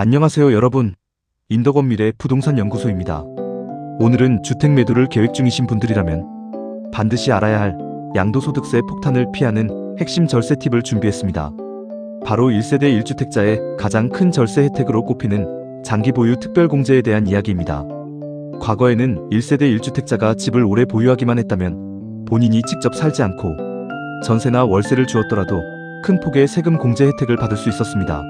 안녕하세요 여러분. 인덕원미래 부동산 연구소입니다. 오늘은 주택 매도를 계획 중이신 분들이라면 반드시 알아야 할 양도소득세 폭탄을 피하는 핵심 절세 팁을 준비했습니다. 바로 1세대 1주택자의 가장 큰 절세 혜택으로 꼽히는 장기 보유 특별공제에 대한 이야기입니다. 과거에는 1세대 1주택자가 집을 오래 보유하기만 했다면 본인이 직접 살지 않고 전세나 월세를 주었더라도 큰 폭의 세금 공제 혜택을 받을 수 있었습니다.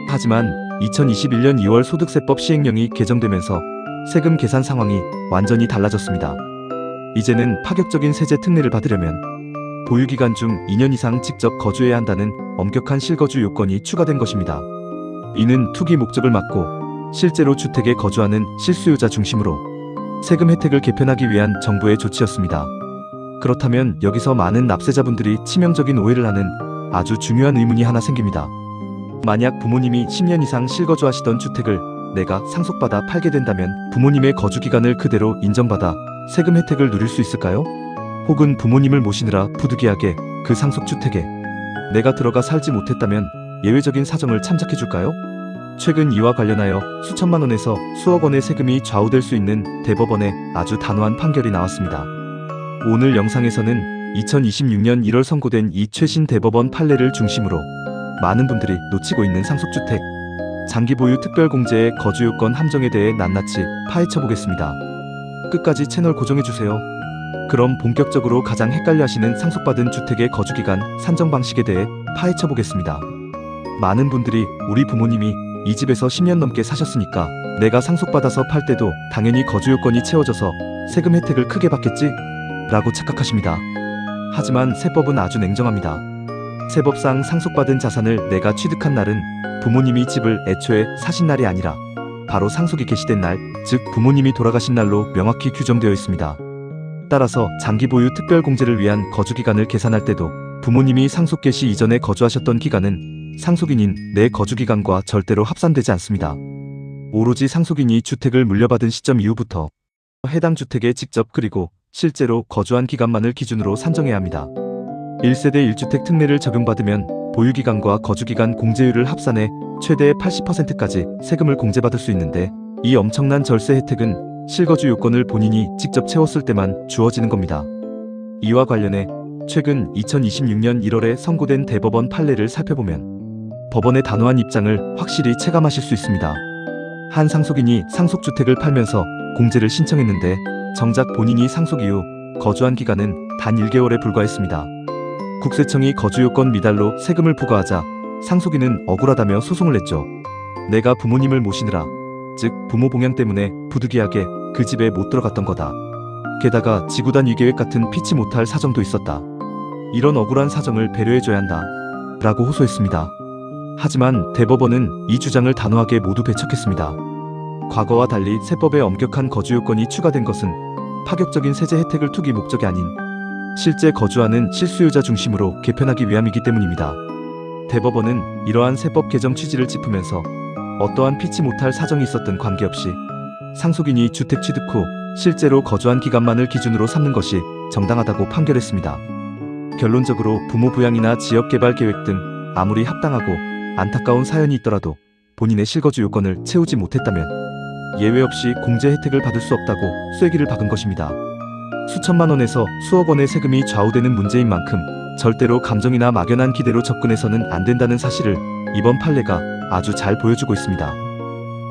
하지만 2021년 2월 소득세법 시행령이 개정되면서 세금 계산 상황이 완전히 달라졌습니다. 이제는 파격적인 세제 특례를 받으려면 보유기간 중 2년 이상 직접 거주해야 한다는 엄격한 실거주 요건이 추가된 것입니다. 이는 투기 목적을 막고 실제로 주택에 거주하는 실수요자 중심으로 세금 혜택을 개편하기 위한 정부의 조치였습니다. 그렇다면 여기서 많은 납세자분들이 치명적인 오해를 하는 아주 중요한 의문이 하나 생깁니다. 만약 부모님이 10년 이상 실거주하시던 주택을 내가 상속받아 팔게 된다면 부모님의 거주기간을 그대로 인정받아 세금 혜택을 누릴 수 있을까요? 혹은 부모님을 모시느라 부득이하게 그 상속주택에 내가 들어가 살지 못했다면 예외적인 사정을 참작해줄까요? 최근 이와 관련하여 수천만 원에서 수억 원의 세금이 좌우될 수 있는 대법원의 아주 단호한 판결이 나왔습니다. 오늘 영상에서는 2026년 1월 선고된 이 최신 대법원 판례를 중심으로 많은 분들이 놓치고 있는 상속주택, 장기 보유 특별공제의 거주요건 함정에 대해 낱낱이 파헤쳐보겠습니다. 끝까지 채널 고정해주세요. 그럼 본격적으로 가장 헷갈려하시는 상속받은 주택의 거주기간 산정 방식에 대해 파헤쳐보겠습니다. 많은 분들이 우리 부모님이 이 집에서 10년 넘게 사셨으니까 내가 상속받아서 팔 때도 당연히 거주요건이 채워져서 세금 혜택을 크게 받겠지? 라고 착각하십니다. 하지만 세법은 아주 냉정합니다. 세법상 상속받은 자산을 내가 취득한 날은 부모님이 집을 애초에 사신 날이 아니라 바로 상속이 개시된 날, 즉 부모님이 돌아가신 날로 명확히 규정되어 있습니다. 따라서 장기 보유 특별공제를 위한 거주기간을 계산할 때도 부모님이 상속 개시 이전에 거주하셨던 기간은 상속인인 내 거주기간과 절대로 합산되지 않습니다. 오로지 상속인이 주택을 물려받은 시점 이후부터 해당 주택에 직접 그리고 실제로 거주한 기간만을 기준으로 산정해야 합니다. 1세대 1주택 특례를 적용받으면 보유기간과 거주기간 공제율을 합산해 최대 80%까지 세금을 공제받을 수 있는데 이 엄청난 절세 혜택은 실거주 요건을 본인이 직접 채웠을 때만 주어지는 겁니다. 이와 관련해 최근 2026년 1월에 선고된 대법원 판례를 살펴보면 법원의 단호한 입장을 확실히 체감하실 수 있습니다. 한 상속인이 상속주택을 팔면서 공제를 신청했는데 정작 본인이 상속 이후 거주한 기간은 단 1개월에 불과했습니다. 국세청이 거주요건 미달로 세금을 부과하자 상속인은 억울하다며 소송을 냈죠. 내가 부모님을 모시느라, 즉 부모 봉양 때문에 부득이하게 그 집에 못 들어갔던 거다. 게다가 지구단 위계획 같은 피치 못할 사정도 있었다. 이런 억울한 사정을 배려해줘야 한다. 라고 호소했습니다. 하지만 대법원은 이 주장을 단호하게 모두 배척했습니다. 과거와 달리 세법에 엄격한 거주요건이 추가된 것은 파격적인 세제 혜택을 투기 목적이 아닌 실제 거주하는 실수요자 중심으로 개편하기 위함이기 때문입니다. 대법원은 이러한 세법 개정 취지를 짚으면서 어떠한 피치 못할 사정이 있었든 관계없이 상속인이 주택 취득 후 실제로 거주한 기간만을 기준으로 삼는 것이 정당하다고 판결했습니다. 결론적으로 부모 부양이나 지역개발 계획 등 아무리 합당하고 안타까운 사연이 있더라도 본인의 실거주 요건을 채우지 못했다면 예외 없이 공제 혜택을 받을 수 없다고 쐐기를 박은 것입니다. 수천만 원에서 수억 원의 세금이 좌우되는 문제인 만큼 절대로 감정이나 막연한 기대로 접근해서는 안 된다는 사실을 이번 판례가 아주 잘 보여주고 있습니다.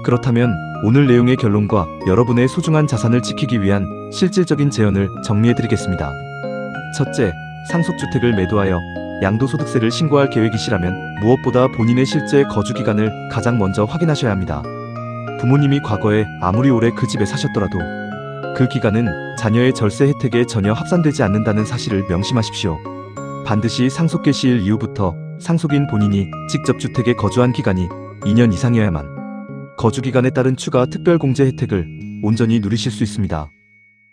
그렇다면 오늘 내용의 결론과 여러분의 소중한 자산을 지키기 위한 실질적인 제언을 정리해드리겠습니다. 첫째, 상속주택을 매도하여 양도소득세를 신고할 계획이시라면 무엇보다 본인의 실제 거주기간을 가장 먼저 확인하셔야 합니다. 부모님이 과거에 아무리 오래 그 집에 사셨더라도 그 기간은 자녀의 절세 혜택에 전혀 합산되지 않는다는 사실을 명심하십시오. 반드시 상속 개시일 이후부터 상속인 본인이 직접 주택에 거주한 기간이 2년 이상이어야만 거주기간에 따른 추가 특별공제 혜택을 온전히 누리실 수 있습니다.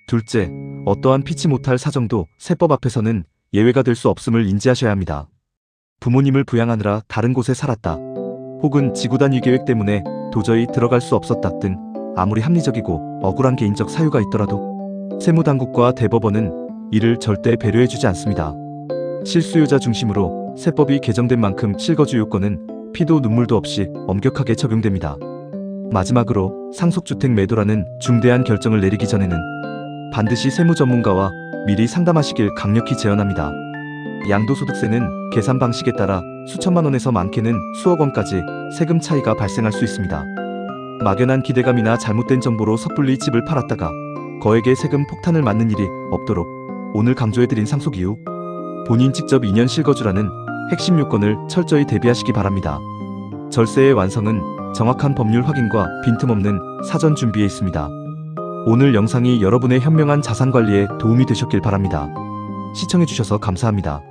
둘째, 어떠한 피치 못할 사정도 세법 앞에서는 예외가 될 수 없음을 인지하셔야 합니다. 부모님을 부양하느라 다른 곳에 살았다, 혹은 지구단 위계획 때문에 도저히 들어갈 수 없었다 등 아무리 합리적이고 억울한 개인적 사유가 있더라도 세무당국과 대법원은 이를 절대 배려해주지 않습니다. 실수요자 중심으로 세법이 개정된 만큼 실거주 요건은 피도 눈물도 없이 엄격하게 적용됩니다. 마지막으로 상속주택 매도라는 중대한 결정을 내리기 전에는 반드시 세무 전문가와 미리 상담하시길 강력히 제언합니다. 양도소득세는 계산 방식에 따라 수천만 원에서 많게는 수억 원까지 세금 차이가 발생할 수 있습니다. 막연한 기대감이나 잘못된 정보로 섣불리 집을 팔았다가 거액의 세금 폭탄을 맞는 일이 없도록 오늘 강조해드린 상속 이후 본인 직접 2년 실거주라는 핵심 요건을 철저히 대비하시기 바랍니다. 절세의 완성은 정확한 법률 확인과 빈틈없는 사전 준비에 있습니다. 오늘 영상이 여러분의 현명한 자산 관리에 도움이 되셨길 바랍니다. 시청해주셔서 감사합니다.